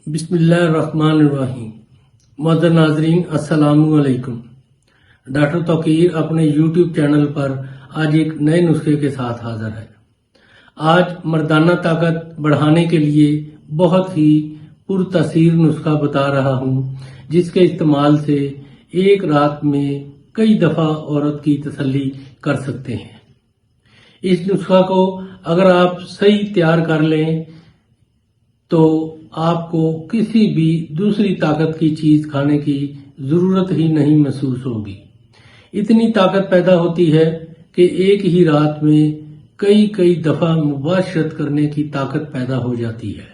بسم اللہ الرحمن الرحیم۔ معزز ناظرین السلام علیکم۔ ڈاکٹر توقیر اپنے یوٹیوب چینل پر آج ایک نئے نسخے کے ساتھ حاضر ہے۔ آج مردانہ طاقت بڑھانے کے لیے بہت ہی پرتاثیر نسخہ بتا رہا ہوں، جس کے استعمال سے ایک رات میں کئی دفعہ عورت کی تسلی کر سکتے ہیں۔ اس نسخہ کو اگر آپ صحیح تیار کر لیں تو آپ کو کسی بھی دوسری طاقت کی چیز کھانے کی ضرورت ہی نہیں محسوس ہوگی۔ اتنی طاقت پیدا ہوتی ہے کہ ایک ہی رات میں کئی دفعہ مباشرت کرنے کی طاقت پیدا ہو جاتی ہے۔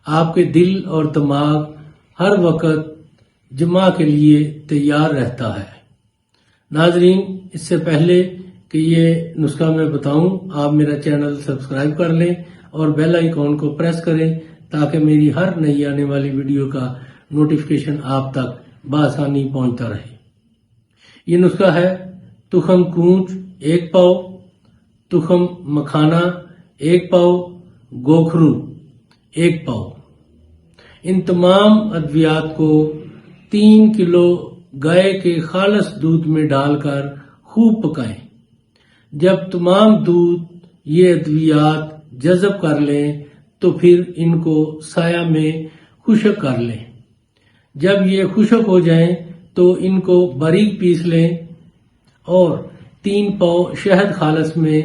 آپ کے دل اور دماغ ہر وقت جمع کے لیے تیار رہتا ہے۔ ناظرین، اس سے پہلے کہ یہ نسخہ میں بتاؤں، آپ میرا چینل سبسکرائب کر لیں اور بیل آئیکن کو پریس کریں تاکہ میری ہر نئی آنے والی ویڈیو کا نوٹیفیکیشن آپ تک بآسانی پہنچتا رہے۔ یہ نسخہ ہے: تخم کونچ 1 پاؤ، تخم مکھانا 1 پاؤ، گوکھرو 1 پاؤ۔ ان تمام ادویات کو 3 کلو گائے کے خالص دودھ میں ڈال کر خوب پکائیں۔ جب تمام دودھ یہ ادویات جذب کر لیں تو پھر ان کو سایہ میں خشک کر لیں۔ جب یہ خشک ہو جائیں تو ان کو باریک پیس لیں اور 3 پاؤ شہد خالص میں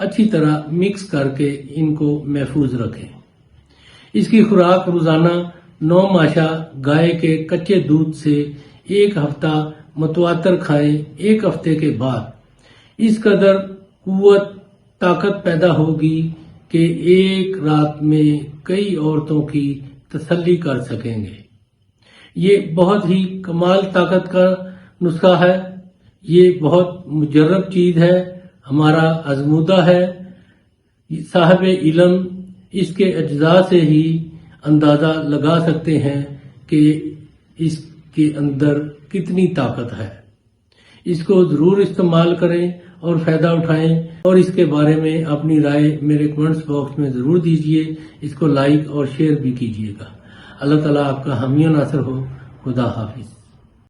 اچھی طرح مکس کر کے ان کو محفوظ رکھیں۔ اس کی خوراک روزانہ 9 ماشا گائے کے کچے دودھ سے 1 ہفتہ متواتر کھائیں۔ 1 ہفتے کے بعد اس قدر قوت طاقت پیدا ہوگی کہ ایک رات میں کئی عورتوں کی تسلی کر سکیں گے۔ یہ بہت ہی کمال طاقت کا نسخہ ہے۔ یہ بہت مجرب چیز ہے، ہمارا آزمودہ ہے۔ صاحب علم اس کے اجزاء سے ہی اندازہ لگا سکتے ہیں کہ اس کے اندر کتنی طاقت ہے۔ اس کو ضرور استعمال کریں اور فائدہ اٹھائیں، اور اس کے بارے میں اپنی رائے میرے کمنٹس باکس میں ضرور دیجیے۔ اس کو لائک اور شیئر بھی کیجیے گا۔ اللہ تعالیٰ آپ کا حامی و ناصر ہو۔ خدا حافظ۔